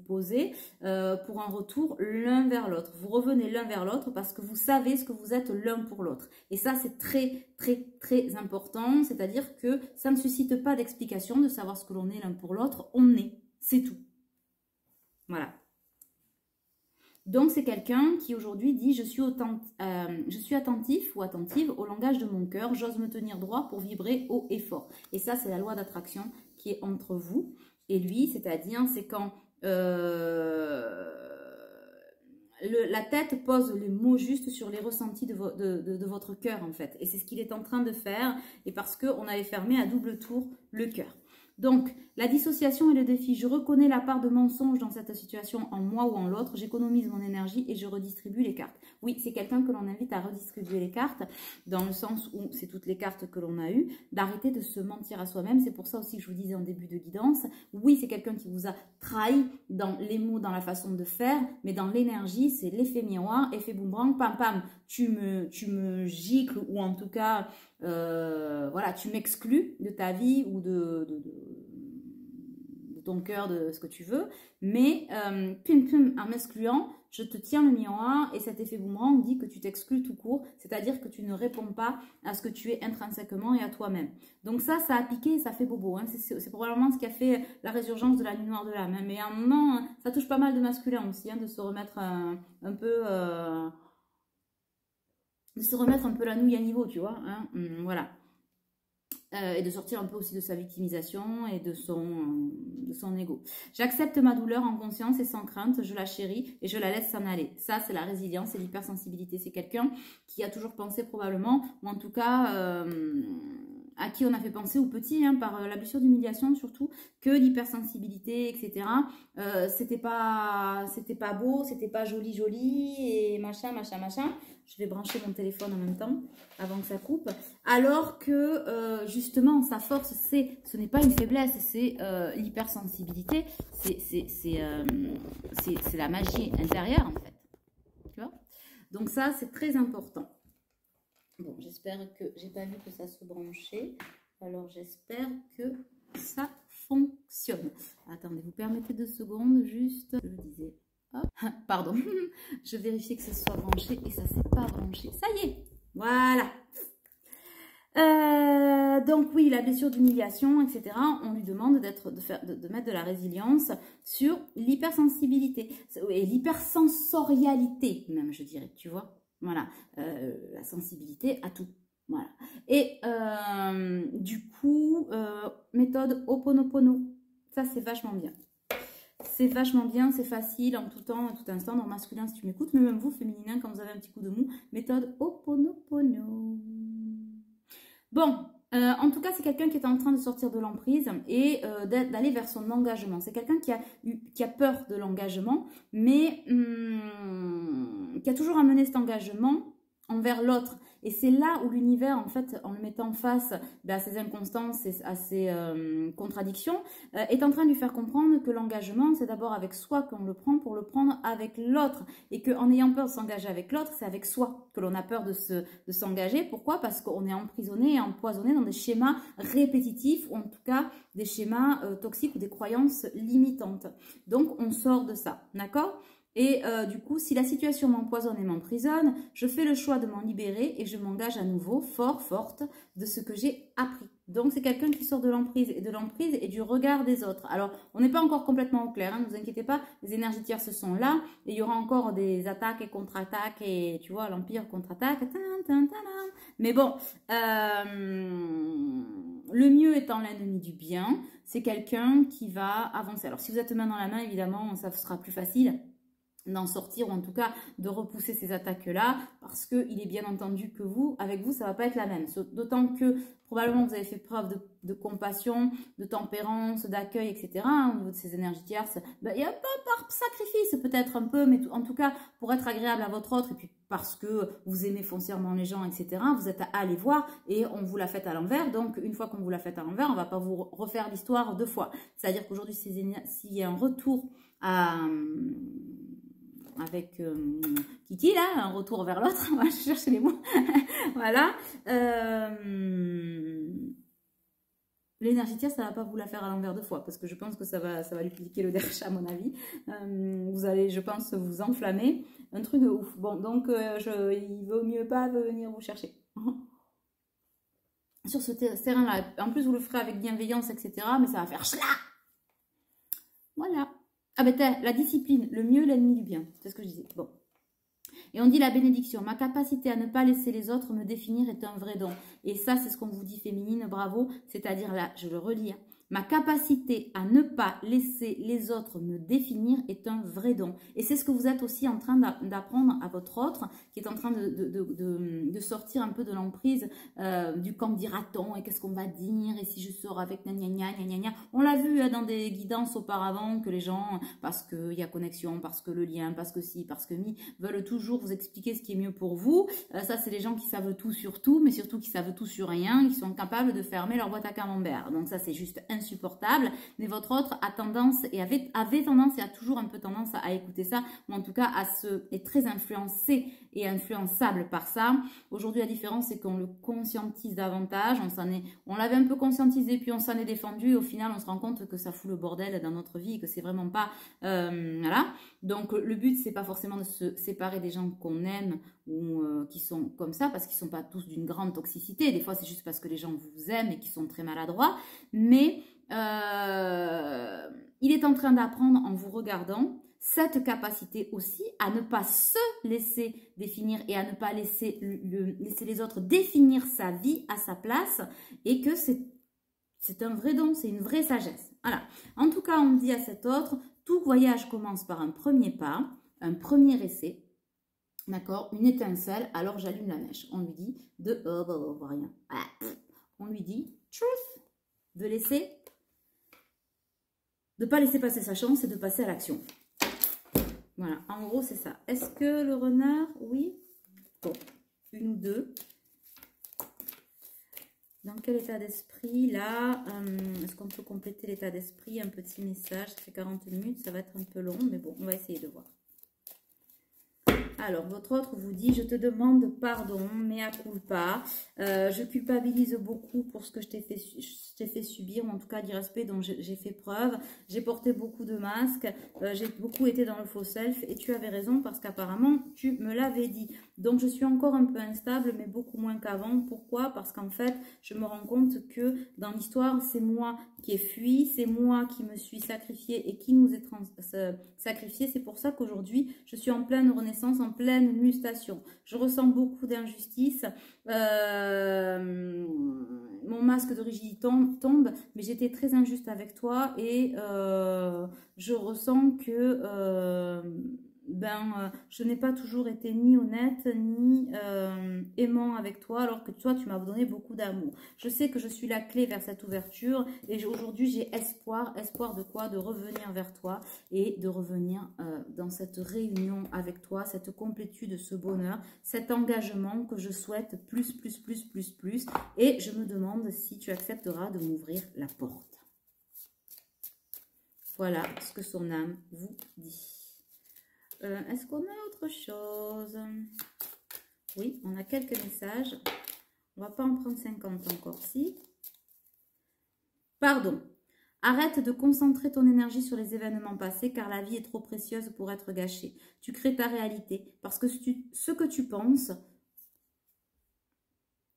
poser pour un retour l'un vers l'autre. Vous revenez l'un vers l'autre parce que vous savez ce que vous êtes l'un pour l'autre. Et ça, c'est très, très, très important. C'est-à-dire que ça ne suscite pas d'explication de savoir ce que l'on est l'un pour l'autre. On est. C'est tout. Voilà. Donc, c'est quelqu'un qui aujourd'hui dit je suis attentif ou attentive au langage de mon cœur, j'ose me tenir droit pour vibrer haut et fort. Et ça, c'est la loi d'attraction qui est entre vous et lui, c'est-à-dire, c'est quand la tête pose les mots justes sur les ressentis de votre cœur, en fait. Et c'est ce qu'il est en train de faire, et parce qu'on avait fermé à double tour le cœur. Donc, la dissociation et le défi. Je reconnais la part de mensonge dans cette situation en moi ou en l'autre. J'économise mon énergie et je redistribue les cartes. Oui, c'est quelqu'un que l'on invite à redistribuer les cartes, dans le sens où c'est toutes les cartes que l'on a eues, d'arrêter de se mentir à soi-même. C'est pour ça aussi que je vous disais en début de guidance, oui, c'est quelqu'un qui vous a trahi dans les mots, dans la façon de faire, mais dans l'énergie, c'est l'effet miroir, effet boomerang, pam pam, tu me gicles, ou en tout cas, voilà, tu m'exclus de ta vie ou ton cœur, de ce que tu veux. Mais, en m'excluant, je te tiens le miroir et cet effet boomerang dit que tu t'exclus tout court, c'est-à-dire que tu ne réponds pas à ce que tu es intrinsèquement et à toi-même. Donc ça a piqué et ça fait bobo. Hein. C'est probablement ce qui a fait la résurgence de la nuit noire de l'âme. Hein. Mais à un moment, ça touche pas mal de masculin aussi, hein, de se remettre un peu... de se remettre un peu la nouille à niveau, tu vois. Hein. Voilà. Et de sortir un peu aussi de sa victimisation et de son ego. J'accepte ma douleur en conscience et sans crainte, je la chéris et je la laisse s'en aller. Ça, c'est la résilience et l'hypersensibilité. C'est quelqu'un qui a toujours pensé probablement, ou en tout cas à qui on a fait penser au petit, hein, par la blessure d'humiliation surtout, que l'hypersensibilité, etc. C'était pas beau, c'était pas joli et machin. Je vais brancher mon téléphone en même temps, avant que ça coupe. Alors que, justement, sa force, ce n'est pas une faiblesse, c'est l'hypersensibilité. C'est la magie intérieure, en fait. Tu vois? Donc ça, c'est très important. Bon, j'espère que... J'ai pas vu que ça se branchait. Alors, j'espère que ça fonctionne. Attendez, vous permettez 2 secondes, juste... Je disais... Hop, pardon, je vérifie que ce soit branché et ça s'est pas branché. Ça y est, voilà. Donc oui, la blessure d'humiliation, etc. On lui demande de mettre de la résilience sur l'hypersensibilité et l'hypersensorialité même, je dirais, tu vois. Voilà, la sensibilité à tout. Voilà. Et du coup, méthode Ho'oponopono, ça c'est vachement bien. C'est vachement bien, c'est facile en tout temps, en tout instant, dans masculin si tu m'écoutes, mais même vous, féminin, quand vous avez un petit coup de mou, méthode Ho'oponopono. Bon, en tout cas, c'est quelqu'un qui est en train de sortir de l'emprise et d'aller vers son engagement. C'est quelqu'un qui a peur de l'engagement, mais qui a toujours amené cet engagement envers l'autre. Et c'est là où l'univers, en fait, en le mettant face à ses inconstances et à ses contradictions, est en train de lui faire comprendre que l'engagement, c'est d'abord avec soi qu'on le prend pour le prendre avec l'autre. Et qu'en ayant peur de s'engager avec l'autre, c'est avec soi que l'on a peur de s'engager. Pourquoi? Parce qu'on est emprisonné et empoisonné dans des schémas répétitifs, ou en tout cas des schémas toxiques ou des croyances limitantes. Donc, on sort de ça, d'accord? Et du coup, si la situation m'empoisonne et m'emprisonne, je fais le choix de m'en libérer et je m'engage à nouveau, forte, de ce que j'ai appris. Donc, c'est quelqu'un qui sort de l'emprise et du regard des autres. Alors, on n'est pas encore complètement au clair, hein, ne vous inquiétez pas, les énergies tierces sont là et il y aura encore des attaques et contre-attaques et, tu vois, l'Empire contre-attaque. Mais bon, le mieux étant l'ennemi du bien, c'est quelqu'un qui va avancer. Alors, si vous êtes main dans la main, évidemment, ça sera plus facile d'en sortir, ou en tout cas de repousser ces attaques-là, parce qu'il est bien entendu que avec vous, ça va pas être la même. D'autant que probablement vous avez fait preuve de compassion, de tempérance, d'accueil, etc. Au niveau de ces énergies tierces, il y a un peu par sacrifice, peut-être un peu, mais en tout cas pour être agréable à votre autre, et puis parce que vous aimez foncièrement les gens, etc. Vous êtes à aller voir et on vous la fait à l'envers. Donc une fois qu'on vous la fait à l'envers, on va pas vous refaire l'histoire 2 fois. C'est-à-dire qu'aujourd'hui, s'il y a un retour avec Kiki là, un retour vers l'autre, on va chercher les mots, voilà, l'énergie tierce, ça va pas vous la faire à l'envers 2 fois, parce que je pense que ça va lui piquer le derche à mon avis, vous allez, je pense, vous enflammer, un truc de ouf. Bon, donc il vaut mieux pas venir vous chercher. Sur ce terrain-là, en plus vous le ferez avec bienveillance, etc., mais ça va faire chla. Voilà. Ah ben la discipline, le mieux, l'ennemi du bien. C'est ce que je disais. Bon. Et on dit la bénédiction. Ma capacité à ne pas laisser les autres me définir est un vrai don. Et ça, c'est ce qu'on vous dit, féminine, bravo. C'est-à-dire là, je le relis. Hein. Ma capacité à ne pas laisser les autres me définir est un vrai don. Et c'est ce que vous êtes aussi en train d'apprendre à votre autre, qui est en train de sortir un peu de l'emprise du camp dira-t-on, et qu'est-ce qu'on va dire, et si je sors avec gna gna gna gna gna. On l'a vu hein, dans des guidances auparavant, que les gens, parce qu'il y a connexion, parce que le lien, parce que si, parce que mi, veulent toujours vous expliquer ce qui est mieux pour vous. Ça, c'est les gens qui savent tout sur tout, mais surtout qui savent tout sur rien, qui sont capables de fermer leur boîte à camembert. Donc ça, c'est juste insupportable, mais votre autre a tendance et avait tendance et a toujours un peu tendance à écouter ça, ou en tout cas est très influencé est influençable par ça. Aujourd'hui, la différence, c'est qu'on le conscientise davantage. On l'avait un peu conscientisé, puis on s'en est défendu. Et au final, on se rend compte que ça fout le bordel dans notre vie, que c'est vraiment pas... voilà. Donc, le but, c'est pas forcément de se séparer des gens qu'on aime ou qui sont comme ça, parce qu'ils sont pas tous d'une grande toxicité. Des fois, c'est juste parce que les gens vous aiment et qu'ils sont très maladroits. Mais il est en train d'apprendre en vous regardant cette capacité aussi à ne pas se laisser définir et à ne pas laisser les autres définir sa vie à sa place, et que c'est un vrai don, c'est une vraie sagesse. Voilà. En tout cas, on dit à cet autre, tout voyage commence par un premier pas, un premier essai, d'accord, une étincelle, alors j'allume la mèche. On lui dit on voit rien. On lui dit truth, de ne pas laisser passer sa chance et de passer à l'action. Voilà, en gros, c'est ça. Est-ce que le renard, oui? Bon, une ou deux. Dans quel état d'esprit, là? Est-ce qu'on peut compléter l'état d'esprit? Un petit message, ça fait 40 minutes, ça va être un peu long, mais bon, on va essayer de voir. Alors, votre autre vous dit, je te demande pardon, mea culpa. Je culpabilise beaucoup pour ce que je t'ai fait subir, ou en tout cas d'irrespect dont j'ai fait preuve. J'ai porté beaucoup de masques, j'ai beaucoup été dans le faux self, et tu avais raison parce qu'apparemment, tu me l'avais dit. Donc, je suis encore un peu instable, mais beaucoup moins qu'avant. Pourquoi? Parce qu'en fait, je me rends compte que dans l'histoire, c'est moi qui ai fui, c'est moi qui me suis sacrifiée et qui nous ai sacrifié. C'est pour ça qu'aujourd'hui, je suis en pleine renaissance, en pleine mutation. Je ressens beaucoup d'injustice. Mon masque de rigidité tombe, mais j'étais très injuste avec toi et je ressens que je n'ai pas toujours été ni honnête ni aimant avec toi, alors que toi tu m'as donné beaucoup d'amour. Je sais que je suis la clé vers cette ouverture et aujourd'hui j'ai espoir de quoi? De revenir vers toi et de revenir dans cette réunion avec toi, cette complétude, ce bonheur, cet engagement que je souhaite plus, et je me demande si tu accepteras de m'ouvrir la porte. Voilà ce que son âme vous dit. Est-ce qu'on a autre chose? Oui, on a quelques messages. On va pas en prendre 50 encore, si. Pardon. Arrête de concentrer ton énergie sur les événements passés car la vie est trop précieuse pour être gâchée. Tu crées ta réalité parce que ce que tu penses,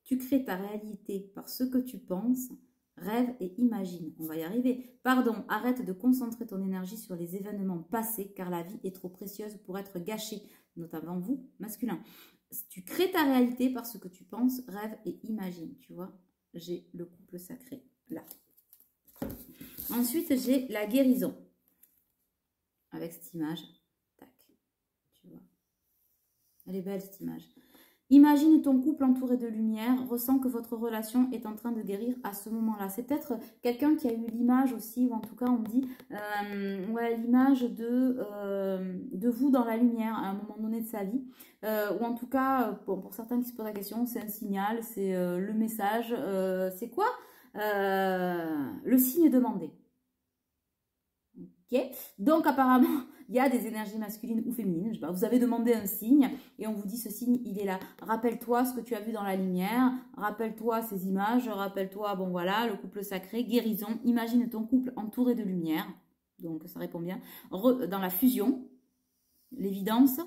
tu crées ta réalité par ce que tu penses. Rêve et imagine. On va y arriver. Pardon, arrête de concentrer ton énergie sur les événements passés car la vie est trop précieuse pour être gâchée, notamment vous, masculin. Tu crées ta réalité par ce que tu penses, rêve et imagine. Tu vois, j'ai le couple sacré là. Ensuite, j'ai la guérison avec cette image. Tac. Tu vois, elle est belle cette image. Imagine ton couple entouré de lumière, ressens que votre relation est en train de guérir à ce moment-là. C'est peut-être quelqu'un qui a eu l'image aussi, ou en tout cas on dit ouais, l'image de vous dans la lumière à un moment donné de sa vie. Ou en tout cas, bon, pour certains qui se posent la question, c'est un signal, c'est le message. C'est quoi? Le signe demandé. Ok, donc apparemment il y a des énergies masculines ou féminines. Je sais pas, vous avez demandé un signe et on vous dit ce signe il est là. Rappelle-toi ce que tu as vu dans la lumière, rappelle-toi ces images, rappelle-toi, bon voilà, le couple sacré, guérison. Imagine ton couple entouré de lumière, donc ça répond bien. Dans la fusion, l'évidence,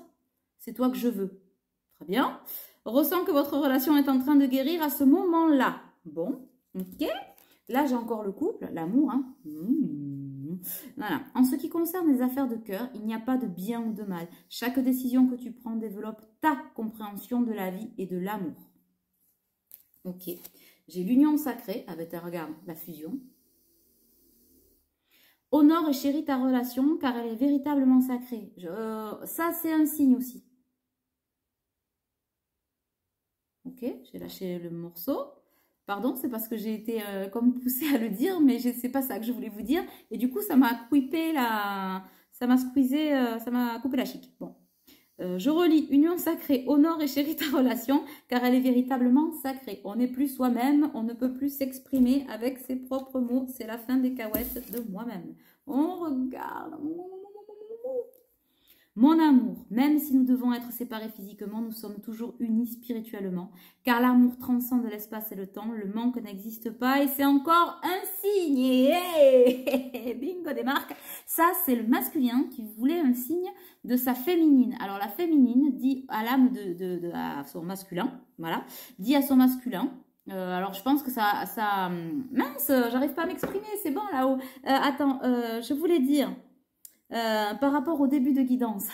c'est toi que je veux. Très bien. Ressens que votre relation est en train de guérir à ce moment-là. Bon, ok. Là j'ai encore le couple, l'amour, hein. Voilà. En ce qui concerne les affaires de cœur, il n'y a pas de bien ou de mal. Chaque décision que tu prends développe ta compréhension de la vie et de l'amour. Ok. J'ai l'union sacrée avec, regarde, la fusion. Honore et chéris ta relation car elle est véritablement sacrée. Ça, c'est un signe aussi. Ok, j'ai lâché le morceau. Pardon, c'est parce que j'ai été comme poussée à le dire, mais c'est pas ça que je voulais vous dire. Et du coup, ça m'a coupé la... Ça m'a squeezé, ça m'a coupé la chic. Bon. Je relis. Union sacrée, honore et chéris ta relation, car elle est véritablement sacrée. On n'est plus soi-même, on ne peut plus s'exprimer avec ses propres mots. C'est la fin des cahuètes de moi-même. On regarde. Mon amour, même si nous devons être séparés physiquement, nous sommes toujours unis spirituellement, car l'amour transcende l'espace et le temps, le manque n'existe pas et c'est encore un signe. Hey bingo des marques. Ça, c'est le masculin qui voulait un signe de sa féminine. Alors la féminine dit à l'âme à son masculin, voilà, dit à son masculin. Alors je pense que ça mince, j'arrive pas à m'exprimer, c'est bon là-haut. Attends, je voulais dire. Par rapport au début de guidance,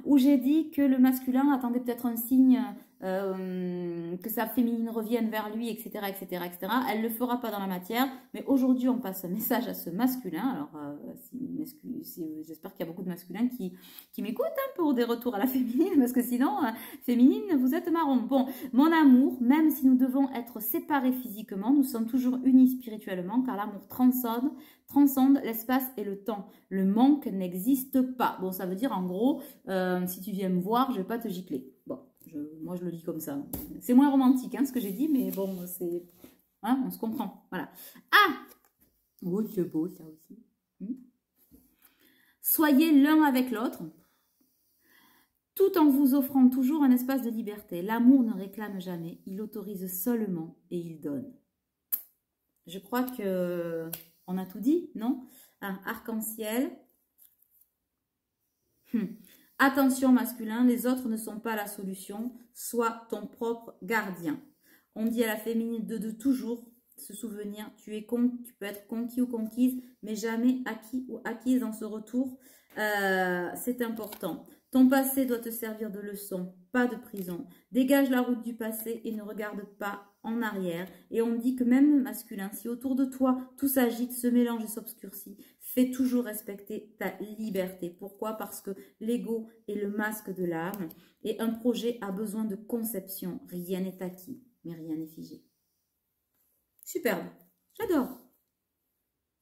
où j'ai dit que le masculin attendait peut-être un signe, que sa féminine revienne vers lui, etc., etc., etc. Elle ne le fera pas dans la matière, mais aujourd'hui, on passe un message à ce masculin. Alors, j'espère qu'il y a beaucoup de masculins qui m'écoutent pour des retours à la féminine, parce que sinon, féminine, vous êtes marron. Bon, mon amour, même si nous devons être séparés physiquement, nous sommes toujours unis spirituellement, car l'amour transcende l'espace et le temps. Le manque n'existe pas. Bon, ça veut dire en gros, si tu viens me voir, je vais pas te gicler. Bon, moi je le dis comme ça. C'est moins romantique ce que j'ai dit, mais bon, c'est, hein, on se comprend. Voilà. Ah, oui, c'est beau ça aussi. Soyez l'un avec l'autre, tout en vous offrant toujours un espace de liberté. L'amour ne réclame jamais, il autorise seulement et il donne. Je crois que on a tout dit, non? Un arc-en-ciel. Attention masculin, les autres ne sont pas la solution, sois ton propre gardien. On dit à la féminine de toujours se souvenir, tu peux être conquis ou conquise, mais jamais acquis ou acquise dans ce retour. C'est important. Ton passé doit te servir de leçon, pas de prison. Dégage la route du passé et ne regarde pas en arrière. Et on dit que même masculin, si autour de toi tout s'agite, se mélange et s'obscurcit, fais toujours respecter ta liberté. Pourquoi? Parce que l'ego est le masque de l'âme et un projet a besoin de conception. Rien n'est acquis, mais rien n'est figé. Superbe. J'adore.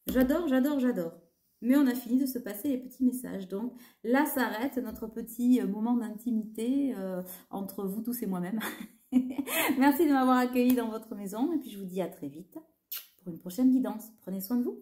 J'adore, j'adore, j'adore. Mais on a fini de se passer les petits messages. Donc là s'arrête notre petit moment d'intimité entre vous tous et moi-même. Merci de m'avoir accueilli dans votre maison. Et puis je vous dis à très vite pour une prochaine guidance. Prenez soin de vous.